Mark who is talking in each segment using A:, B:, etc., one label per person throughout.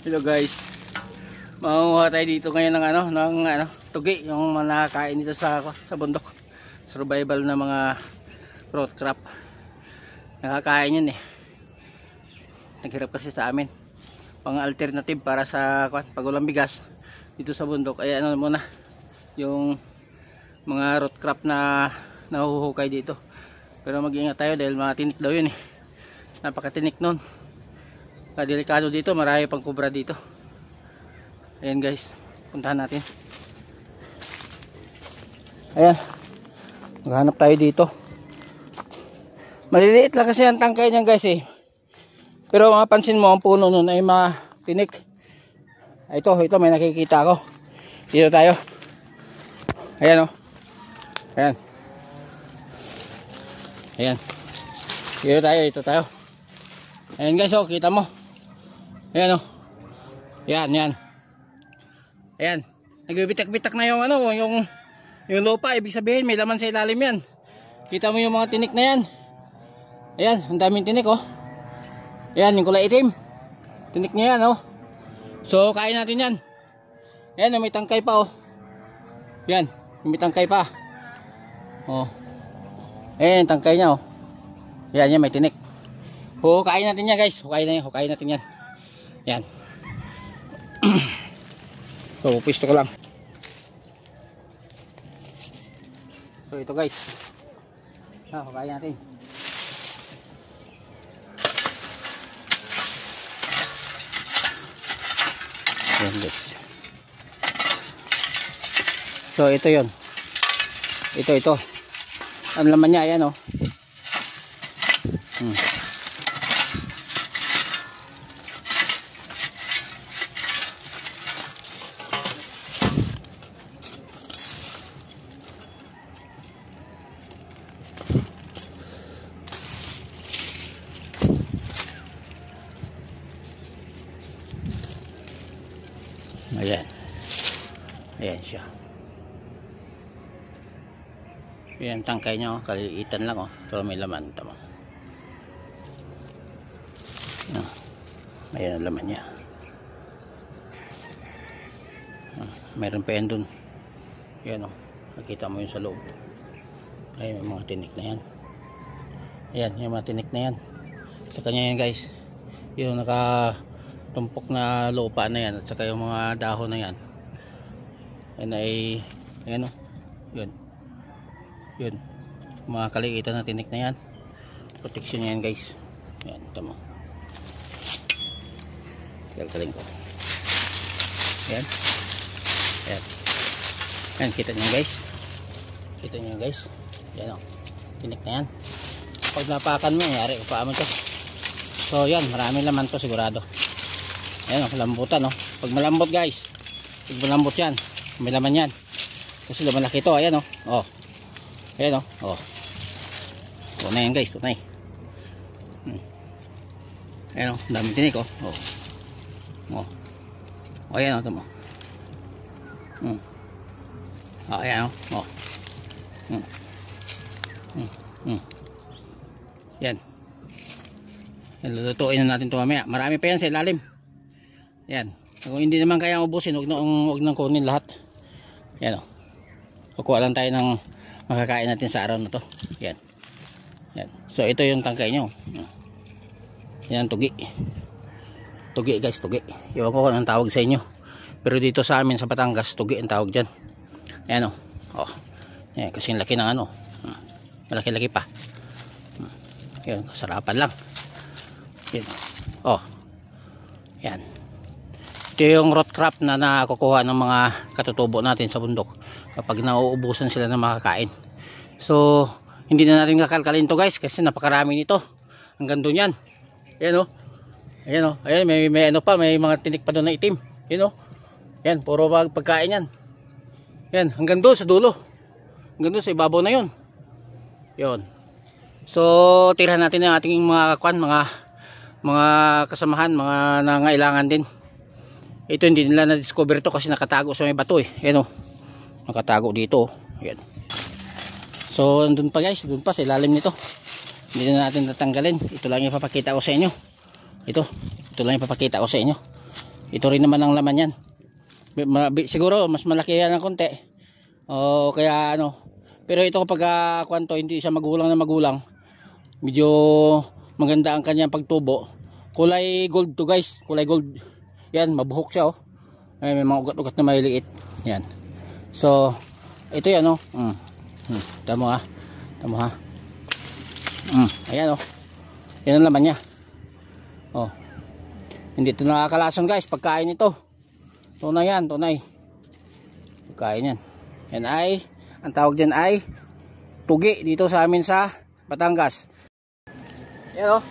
A: Hello guys. Mangunguha tayo dito ngayon ng tugi, yung mga nakakain dito sa bundok. Survival na mga root crab. Nakakain yun eh. Naghirap kasi sa amin. Pang alternative para sa pag walang bigas dito sa bundok. Ay muna yung mga root crab na nahuhukay dito. Pero mag-iingat tayo dahil mga tinik daw yun eh. Napakatinik nun. Delikado dito, marami pang kubra dito. Ayan guys, puntahan natin. Ayan, maghanap tayo dito. Maliliit lang kasi ang tangkay niyan guys eh. Pero mapansin mo ang puno nun ay matinik. Ito may nakikita ako. Dito tayo. Ayan o. Ayan. Ayan. Dito tayo. Ayan guys, kita mo. Ayan o. Yan. Ayan. Nagbibitak-bitak na yung yung lupa. Ibig sabihin may laman sa ilalim yan. Kita mo yung mga tinik na yan. Ayan, ang daming tinik oh. Ayan, yung kulay itim. Tinik niya yan oh. So, kain natin yan. Ayan, may tangkay pa oh. Ayan, may tangkay pa. Oh. Ayan, tangkay niya oh. Ayan, may tinik. Hukain natin yan guys. Hukain natin yan. Yan. So, pisto ko lang. So, ito guys. Hukain natin. Yan guys. So, ito yun. Ito. Ang laman niya, ayan oh. Ayan siya. Ayan tangkay niya oh. Kalilitan lang oh. Pero may laman. Tama. Ayan ang laman niya. Mayroon pa yan dun. Ayan oh. Nakita mo yun sa loob. Ayan may mga tinik na yan. Ayan yung mga tinik na yan. Sa kanya yan guys. Yung nakatumpok na lupa na yan. At saka yung mga dahon na yan. Ayan o. Yun. Mga kaliitan na tinik na yan. Protection yan guys. Ayan, tama. Galgaling ko. Ayan. Ayan, kita nyo guys. Ayan o. Tinik na yan. Pag napakan mo, yari ko pa mo to. So yan, marami laman to sigurado. Ayan o, lambutan o. Pag malambot guys. Pag malambot yan. May laman yan. Kasi lumalaki ito. Ayan o. Ayan o. Tunay yan guys. Tunay. Ayan o. Daming tinik o. Ayan o. Ito mo. Ayan o. Yan. Lulutuin na natin ito mamaya. Marami pa yan sa ilalim. Yan. Kung hindi naman kayang ubusin, huwag nang kunin lahat. Yan o. Kukuha lang tayo ng makakain natin sa araw na to. Yan. So ito yung tangkay nyo. Yan tugi. Tugi guys, tugi. Iwan ko kung anong tawag sa inyo. Pero dito sa amin sa Batangas, tugi ang tawag dyan. Yan o. Yan, kasing laki ng malaki-laki pa. Yan, kasarapan lang. Yan. Yan. Ito yung root crab na nakukuha ng mga katutubo natin sa bundok kapag nauubusan sila ng makakain. So hindi na natin kakalkalin to guys kasi napakarami nito hanggang doon yan. Ayan o. Ayan, may mga tinik pa doon na itim. Yan, puro pagkain yan. Yan, hanggang doon sa dulo. Hanggang doon sa ibabaw na yun. Yun. So tirahan natin yung ating mga kasamahan, mga nangailangan din. Ito hindi nila na-discover ito kasi nakatago sa may bato eh. Ayan o. Nakatago dito. Ayan. So andun pa guys. Doon pa sa ilalim nito. Hindi na natin tatanggalin. Ito lang yung papakita ko sa inyo. Ito lang yung papakita ko sa inyo. Ito rin naman ang laman yan. Siguro mas malaki yan ng konti. O kaya ano. Pero ito kapag kwanto, hindi siya magulang na magulang. Medyo maganda ang kanyang pagtubo. Kulay gold to guys. Kulay gold. Yan, mabuhok siya oh. Ay, may mga ugat-ugat na maliliit. Yan. So, ito yan oh. Tamo ha. Tamo ha. Ayan oh. Yan ang laman niya. Oh. Hindi ito nakakalason guys. Pagkain ito. Tunay yan. Tunay. Pagkain yan. Yan ay, ang tawag din ay tugi dito sa amin sa Batangas. Yan oh.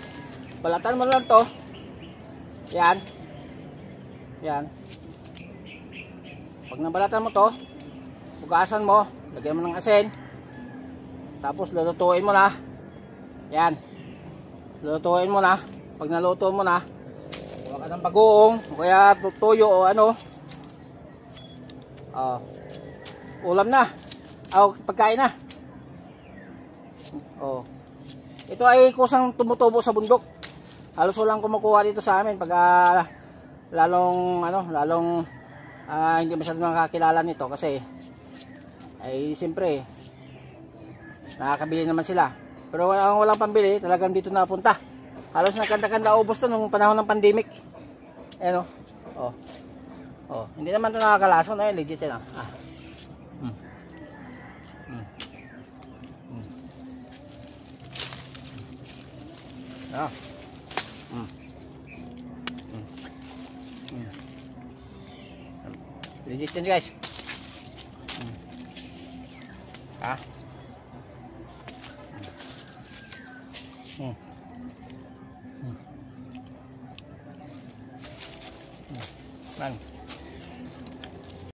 A: Balatan mo lang to. Yan. Yan. Pag nabalatan mo to, hugasan mo, lagyan mo ng asin. Tapos lulutuin mo na. Yan. Lulutuin mo na. Pag naluto mo na, huwag ka ng bagoong, o kaya tuyo o ano. Ulam na. Pagkain na. Ito ay kusang tumutubo sa bundok. Halos walang kumukuha dito sa amin pag lalong hindi masyadong nakakilala nito kasi ay siyempre nakakabili naman sila. Pero walang pambili, talagang dito napunta. Halos nakanda-kanda ubos to nung panahon ng pandemic. Ayan o. Hindi naman to nakakalason. Ay, legit yan ah. Legit yan guys. Man.